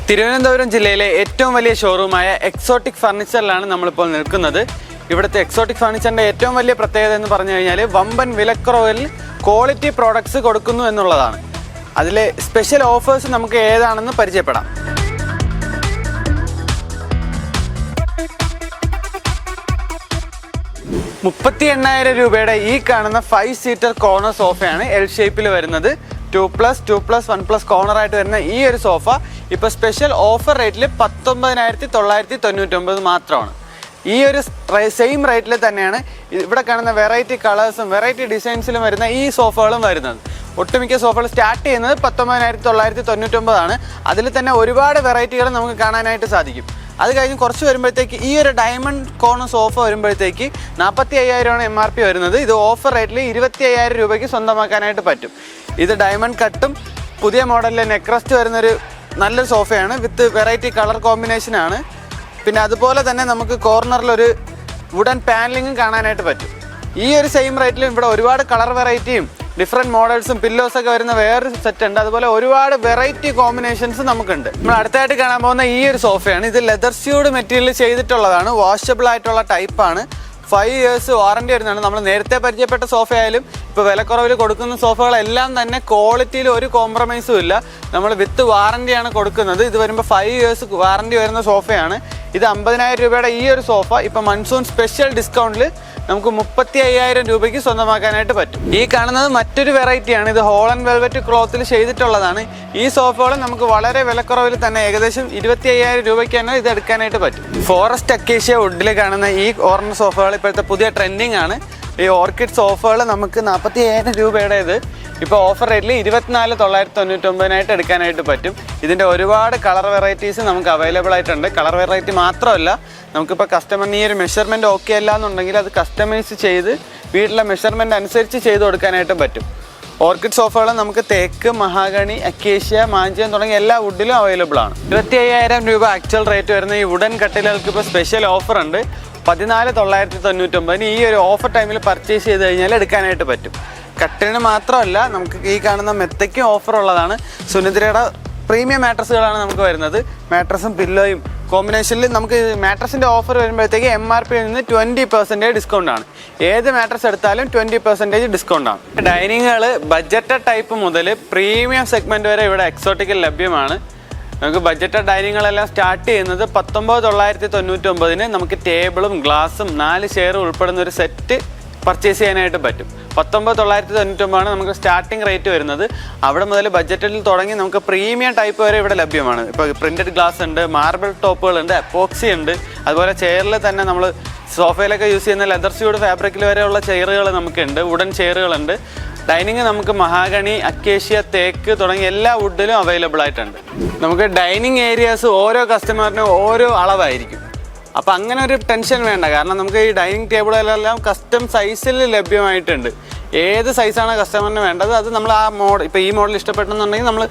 തിരുവനന്തപുരം ജില്ലയിലെ ഏറ്റവും വലിയ ഷോറൂമായ എക്സോട്ടിക് ഫർണിച്ചറിലാണ് നമ്മളിപ്പോൾ നിൽക്കുന്നത്. ഇവിടുത്തെ എക്സോട്ടിക് ഫർണിച്ചറിൻ്റെ ഏറ്റവും വലിയ പ്രത്യേകത എന്ന് പറഞ്ഞു കഴിഞ്ഞാൽ വമ്പൻ വിലക്കുറവിൽ ക്വാളിറ്റി പ്രോഡക്ട്സ് കൊടുക്കുന്നു എന്നുള്ളതാണ്. അതിലെ സ്പെഷ്യൽ ഓഫേഴ്സ് നമുക്ക് ഏതാണെന്ന് പരിചയപ്പെടാം. രൂപയുടെ ഈ കാണുന്ന 5 സീറ്റർ കോർണർ സോഫയാണ് എൽ ഷേപ്പിൽ വരുന്നത്. 2+2+1+ കോർണറായിട്ട് വരുന്ന ഈ ഒരു സോഫ ഇപ്പോൾ സ്പെഷ്യൽ ഓഫർ റേറ്റിൽ 19,999 മാത്രമാണ്. ഈ ഒരു സെയിം റേറ്റിൽ തന്നെയാണ് ഇവിടെ കാണുന്ന വെറൈറ്റി കളേഴ്സും വെറൈറ്റി ഡിസൈൻസിലും വരുന്ന ഈ സോഫകളും വരുന്നത്. ഒട്ടുമിക്ക സോഫകൾ സ്റ്റാർട്ട് ചെയ്യുന്നത് 19,999 ആണ്. അതിൽ തന്നെ ഒരുപാട് വെറൈറ്റികൾ നമുക്ക് കാണാനായിട്ട് സാധിക്കും. അത് കഴിഞ്ഞ് കുറച്ച് വരുമ്പോഴത്തേക്ക് ഈ ഒരു ഡയമണ്ട് കോർണർ സോഫ വരുമ്പോഴത്തേക്ക് 45,000 MRP വരുന്നത്. ഇത് ഓഫർ റേറ്റിൽ 25,000 രൂപയ്ക്ക് സ്വന്തമാക്കാനായിട്ട് പറ്റും. ഇത് ഡയമണ്ട് കട്ടും പുതിയ മോഡലിലെ നെക്രസ്റ്റ് വരുന്നൊരു നല്ലൊരു സോഫയാണ്. വിത്ത് വെറൈറ്റി കളർ കോമ്പിനേഷനാണ്. പിന്നെ അതുപോലെ തന്നെ നമുക്ക് കോർണറിലൊരു വുഡൻ പാനലിങ്ങും കാണാനായിട്ട് പറ്റും. ഈ ഒരു സെയിം റേറ്റിലും ഇവിടെ ഒരുപാട് കളർ വെറൈറ്റിയും ഡിഫറെൻറ്റ് മോഡൽസും പില്ലോസൊക്കെ വരുന്ന വേറൊരു സെറ്റ് ഉണ്ട്. അതുപോലെ ഒരുപാട് വെറൈറ്റി കോമ്പിനേഷൻസ് നമുക്കുണ്ട്. നമ്മൾ അടുത്തായിട്ട് കാണാൻ പോകുന്ന ഈ ഒരു സോഫയാണ്. ഇത് ലെതർ സ്യൂഡ് മെറ്റീരിയൽ ചെയ്തിട്ടുള്ളതാണ്. വാഷബിൾ ആയിട്ടുള്ള ടൈപ്പാണ്. 5 years വാറണ്ടി വരുന്നതാണ്. നമ്മൾ നേരത്തെ പരിചയപ്പെട്ട സോഫയായാലും ഇപ്പോൾ വിലക്കുറവിൽ കൊടുക്കുന്ന സോഫകളെല്ലാം തന്നെ ക്വാളിറ്റിയിൽ ഒരു കോംപ്രമൈസും ഇല്ല. നമ്മൾ വിത്ത് വാറണ്ടിയാണ് കൊടുക്കുന്നത്. ഇത് വരുമ്പോൾ 5 years വാറണ്ടി വരുന്ന സോഫയാണ്. ഇത് 50,000 രൂപയുടെ ഈ ഒരു സോഫ ഇപ്പോൾ മൺസൂൺ സ്പെഷ്യൽ ഡിസ്കൗണ്ടിൽ നമുക്ക് 35,000 രൂപയ്ക്ക് സ്വന്തമാക്കാനായിട്ട് പറ്റും. ഈ കാണുന്നത് മറ്റൊരു വെറൈറ്റിയാണ്. ഇത് ഹോളൻ വെൽവെറ്റ് ക്ലോത്തിൽ ചെയ്തിട്ടുള്ളതാണ്. ഈ സോഫകൾ നമുക്ക് വളരെ വിലക്കുറവിൽ തന്നെ ഏകദേശം 25,000 രൂപയ്ക്ക് തന്നെ ഇത് എടുക്കാനായിട്ട് പറ്റും. ഫോറസ്റ്റ് അക്കേഷ്യ വുഡിൽ കാണുന്ന ഈ കോർണർ സോഫകൾ ഇപ്പോഴത്തെ പുതിയ ട്രെൻഡിങ് ആണ്. ഈ ഓർക്കിഡ് സോഫകൾ നമുക്ക് 40,000 രൂപയുടെ ഇത് ഇപ്പോൾ ഓഫർ റേറ്റിൽ 24,999 എടുക്കാനായിട്ട് പറ്റും. ഇതിൻ്റെ ഒരുപാട് കളർ വെറൈറ്റീസ് നമുക്ക് അവൈലബിൾ ആയിട്ടുണ്ട്. കളർ വെറൈറ്റി മാത്രമല്ല, നമുക്കിപ്പോൾ കസ്റ്റമറിന് ഈ ഒരു മെഷർമെൻറ്റ് ഓക്കെ അല്ല എന്നുണ്ടെങ്കിൽ അത് കസ്റ്റമൈസ് ചെയ്ത് വീട്ടിലെ മെഷർമെൻറ്റ് അനുസരിച്ച് ചെയ്ത് കൊടുക്കാനായിട്ട് പറ്റും. ഓർക്കിഡ് സോഫകൾ നമുക്ക് തേക്ക്, മഹാഗണി, അക്കേഷ്യ, മാഞ്ചിയം തുടങ്ങിയ എല്ലാ വുഡിലും അവൈലബിൾ ആണ്. 25,000 രൂപ ആക്ച്വൽ റേറ്റ് വരുന്ന ഈ വുഡൻ കട്ടിലുകൾക്ക് ഇപ്പോൾ സ്പെഷ്യൽ ഓഫർ ഉണ്ട്. 14,999 ഈ ഒരു ഓഫർ ടൈമിൽ പർച്ചേസ് ചെയ്ത് കഴിഞ്ഞാൽ എടുക്കാനായിട്ട് പറ്റും. കട്ടിലിന് മാത്രമല്ല, നമുക്ക് ഈ കാണുന്ന മെത്തയ്ക്കും ഓഫർ ഉള്ളതാണ്. സുനിദ്രയുടെ പ്രീമിയം മാട്രസുകളാണ് നമുക്ക് വരുന്നത്. മാട്രസും പില്ലോയും കോമ്പിനേഷനിൽ നമുക്ക് മാട്രസിൻ്റെ ഓഫർ വരുമ്പോഴത്തേക്ക് MRP നിന്ന് 20% ഡിസ്കൗണ്ടാണ്. ഏത് മാട്രസ് എടുത്താലും 20% ഡിസ്കൗണ്ടാണ്. ഡൈനിങ്ങുകൾ ബഡ്ജറ്റഡ് ടൈപ്പ് മുതൽ പ്രീമിയം സെഗ്മെൻറ്റ് വരെ ഇവിടെ എക്സോട്ടിക്കിൽ ലഭ്യമാണ്. നമുക്ക് ബഡ്ജറ്റഡ് ഡൈനിങ്ങുകളെല്ലാം സ്റ്റാർട്ട് ചെയ്യുന്നത് 19,999 നമുക്ക് ടേബിളും ഗ്ലാസും 4 ചെയറും ഉൾപ്പെടുന്ന ഒരു സെറ്റ് പർച്ചേസ് ചെയ്യാനായിട്ട് പറ്റും. 19,999 നമുക്ക് സ്റ്റാർട്ടിംഗ് റേറ്റ് വരുന്നത്. അവിടെ മുതൽ ബഡ്ജറ്റിൽ തുടങ്ങി നമുക്ക് പ്രീമിയം ടൈപ്പ് വരെ ഇവിടെ ലഭ്യമാണ്. ഇപ്പോൾ പ്രിൻറ്റഡ് ഗ്ലാസ് ഉണ്ട്, മാർബിൾ ടോപ്പുകളുണ്ട്, എപ്പോക്സി ഉണ്ട്. അതുപോലെ ചെയറിൽ തന്നെ നമ്മൾ സോഫയിലൊക്കെ യൂസ് ചെയ്യുന്ന ലെതർ സ്യൂഡ് ഫാബ്രിക്കിൽ വരെയുള്ള ചെയറുകൾ നമുക്കുണ്ട്. വുഡൻ ചെയറുകളുണ്ട്. ഡൈനിങ് നമുക്ക് മഹാഗണി, അക്കേഷ്യ, തേക്ക് തുടങ്ങിയ എല്ലാ വുഡിലും അവൈലബിൾ ആയിട്ടുണ്ട്. നമുക്ക് ഡൈനിങ് ഏരിയാസ് ഓരോ കസ്റ്റമറിനും ഓരോ അളവായിരിക്കും. അപ്പോൾ അങ്ങനെ ഒരു ടെൻഷൻ വേണ്ട. കാരണം നമുക്ക് ഈ ഡൈനിങ് ടേബിളുകളെല്ലാം കസ്റ്റം സൈസിൽ ലഭ്യമായിട്ടുണ്ട്. ഏത് സൈസാണ് കസ്റ്റമറിന് വേണ്ടത് അത് നമ്മൾ ആ ഇപ്പോൾ ഈ മോഡൽ ഇഷ്ടപ്പെട്ടെന്നുണ്ടെങ്കിൽ നമ്മൾ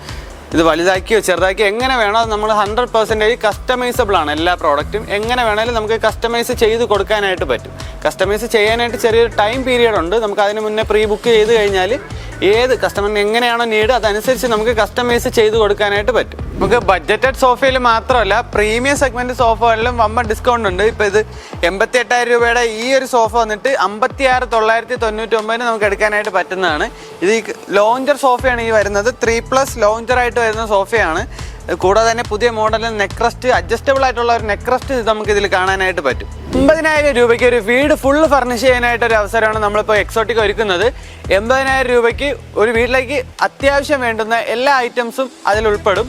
ഇത് വലുതാക്കിയോ ചെറുതാക്കിയോ എങ്ങനെ വേണോ അത് നമ്മൾ 100% കസ്റ്റമൈസബിൾ ആണ്. എല്ലാ പ്രോഡക്റ്റും എങ്ങനെ വേണമെങ്കിലും നമുക്ക് കസ്റ്റമൈസ് ചെയ്ത് കൊടുക്കാനായിട്ട് പറ്റും. കസ്റ്റമൈസ് ചെയ്യാനായിട്ട് ചെറിയൊരു ടൈം പീരിയഡ് ഉണ്ട്. നമുക്ക് അതിന് മുന്നേ പ്രീ ബുക്ക് ചെയ്ത് കഴിഞ്ഞാൽ ഏത് കസ്റ്റമറിന് എങ്ങനെയാണോ നീഡ് അതനുസരിച്ച് നമുക്ക് കസ്റ്റമൈസ് ചെയ്ത് കൊടുക്കാനായിട്ട് പറ്റും. നമുക്ക് ബഡ്ജറ്റഡ് സോഫയിൽ മാത്രമല്ല പ്രീമിയം സെഗ്മെൻറ്റ് സോഫകളിലും വമ്പൻ ഡിസ്കൗണ്ട് ഉണ്ട്. ഇപ്പോൾ ഇത് 88,000 രൂപയുടെ ഈ ഒരു സോഫ വന്നിട്ട് 56,999 നമുക്ക് എടുക്കാനായിട്ട് പറ്റുന്നതാണ്. ഇത് ഈ ലോഞ്ചർ സോഫയാണ് ഈ വരുന്നത്. 3+ ലോഞ്ചറായിട്ട് വരുന്ന സോഫയാണ്. കൂടാതെ തന്നെ പുതിയ മോഡലിൽ നെക്രസ്റ്റ്, അഡ്ജസ്റ്റബിൾ ആയിട്ടുള്ള ഒരു നെക്രസ്റ്റ് നമുക്ക് ഇതിൽ കാണാനായിട്ട് പറ്റും. 50,000 രൂപയ്ക്ക് ഒരു വീട് ഫുള്ള് ഫർണിഷ് ചെയ്യാനായിട്ട് ഒരു അവസരമാണ് നമ്മളിപ്പോൾ എക്സോട്ടിക് ഒരുക്കുന്നത്. 80,000 രൂപയ്ക്ക് ഒരു വീട്ടിലേക്ക് അത്യാവശ്യം വേണ്ടുന്ന എല്ലാ ഐറ്റംസും അതിൽ ഉൾപ്പെടും.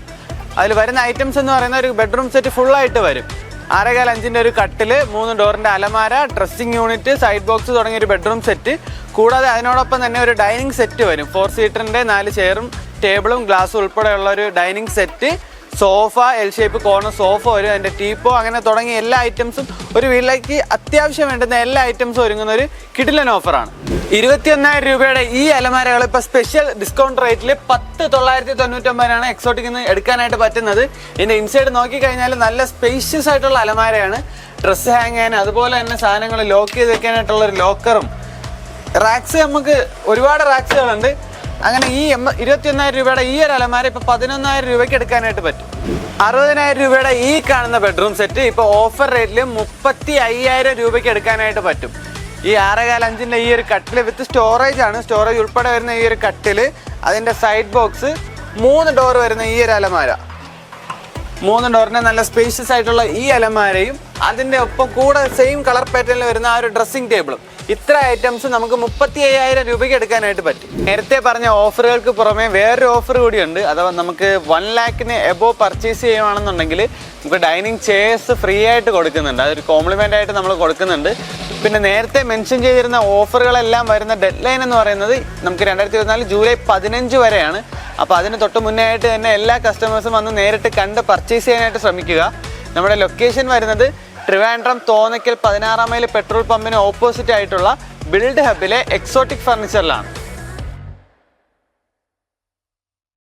അതിൽ വരുന്ന ഐറ്റംസ് എന്ന് പറയുന്ന ഒരു ബെഡ്റൂം സെറ്റ് ഫുള്ളായിട്ട് വരും. 6.5 ഒരു കട്ടില്, 3 ഡോറിൻ്റെ അലമാര, ഡ്രസ്സിംഗ് യൂണിറ്റ്, സൈഡ് ബോക്സ് തുടങ്ങിയ ഒരു ബെഡ്റൂം സെറ്റ്. കൂടാതെ അതിനോടൊപ്പം തന്നെ ഒരു ഡൈനിങ് സെറ്റ് വരും. 4 സീറ്ററിൻ്റെ 4 ചെയറും ടേബിളും ഗ്ലാസും ഉൾപ്പെടെയുള്ള ഒരു dining set, sofa, L shape corner sofa വരും, അതിൻ്റെ ടീപ്പോ, അങ്ങനെ തുടങ്ങിയ എല്ലാ ഐറ്റംസും ഒരു വീട്ടിലേക്ക് അത്യാവശ്യം വേണ്ടുന്ന എല്ലാ ഐറ്റംസും ഒരുങ്ങുന്ന ഒരു കിടിലൻ ഓഫറാണ്. 21,000 രൂപയുടെ ഈ അലമാരകൾ ഇപ്പോൾ സ്പെഷ്യൽ ഡിസ്കൗണ്ട് റേറ്റിൽ 10,999 എക്സോട്ടിക്കിൽ നിന്ന് എടുക്കാനായിട്ട് പറ്റുന്നത്. ഇതിൻ്റെ ഇൻസൈഡ് നോക്കിക്കഴിഞ്ഞാൽ നല്ല സ്പേഷ്യസ് ആയിട്ടുള്ള അലമാരയാണ്. ഡ്രസ്സ് ഹാങ് ചെയ്യാൻ, അതുപോലെ തന്നെ സാധനങ്ങൾ ലോക്ക് ചെയ്ത് വെക്കാനായിട്ടുള്ള ഒരു ലോക്കറും റാക്സ്, നമുക്ക് ഒരുപാട് റാക്സുകളുണ്ട്. അങ്ങനെ ഈ 21,000 രൂപയുടെ ഈ ഒരു അലമാര ഇപ്പോൾ 11,000 രൂപയ്ക്ക് എടുക്കാനായിട്ട് പറ്റും. 60,000 രൂപയുടെ ഈ കാണുന്ന ബെഡ്റൂം സെറ്റ് ഇപ്പോൾ ഓഫർ റേറ്റിൽ 35,000 രൂപയ്ക്ക് എടുക്കാനായിട്ട് പറ്റും. ഈ 6.5 ഈ ഒരു കട്ടിൽ വിത്ത് സ്റ്റോറേജ് ആണ്. സ്റ്റോറേജ് ഉൾപ്പെടെ വരുന്ന ഈ ഒരു കട്ടിൽ, അതിൻ്റെ സൈഡ് ബോക്സ്, 3 ഡോർ വരുന്ന ഈ ഒരു അലമാര, 3 ഡോറിൻ്റെ നല്ല സ്പേഷ്യസ് ആയിട്ടുള്ള ഈ അലമാരയും അതിൻ്റെ ഒപ്പം കൂടെ സെയിം കളർ പാറ്റേണിൽ വരുന്ന ആ ഒരു ഡ്രസ്സിംഗ് ടേബിളും, ഇത്ര ഐറ്റംസ് നമുക്ക് 35,000 രൂപയ്ക്ക് എടുക്കാനായിട്ട് പറ്റും. നേരത്തെ പറഞ്ഞ ഓഫറുകൾക്ക് പുറമെ വേറൊരു ഓഫർ കൂടിയുണ്ട്. അഥവാ നമുക്ക് 1 lakhന് എബോവ് പർച്ചേസ് ചെയ്യുകയാണെന്നുണ്ടെങ്കിൽ നമുക്ക് ഡൈനിങ് ചെയർസ് ഫ്രീ ആയിട്ട് കൊടുക്കുന്നുണ്ട്. അതൊരു കോംപ്ലിമെൻ്റ് ആയിട്ട് നമ്മൾ കൊടുക്കുന്നുണ്ട്. പിന്നെ നേരത്തെ മെൻഷൻ ചെയ്തിരുന്ന ഓഫറുകളെല്ലാം വരുന്ന ഡെഡ് ലൈൻ എന്ന് പറയുന്നത് നമുക്ക് 2024 ജൂലൈ 15 വരെയാണ്. അപ്പോൾ അതിന് തൊട്ട് മുന്നേ ആയിട്ട് തന്നെ എല്ലാ കസ്റ്റമേഴ്സും വന്ന് നേരിട്ട് കണ്ട് പർച്ചേസ് ചെയ്യാനായിട്ട് ശ്രമിക്കുക. നമ്മുടെ ലൊക്കേഷൻ വരുന്നത് ട്രിവാൻഡ്രം തോന്നയ്ക്കൽ 16 മൈൽ പെട്രോൾ പമ്പിന് ഓപ്പോസിറ്റ് ആയിട്ടുള്ള ബിൽഡ് ഹബിലെ എക്സോട്ടിക് ഫർണിച്ചറിലാണ്.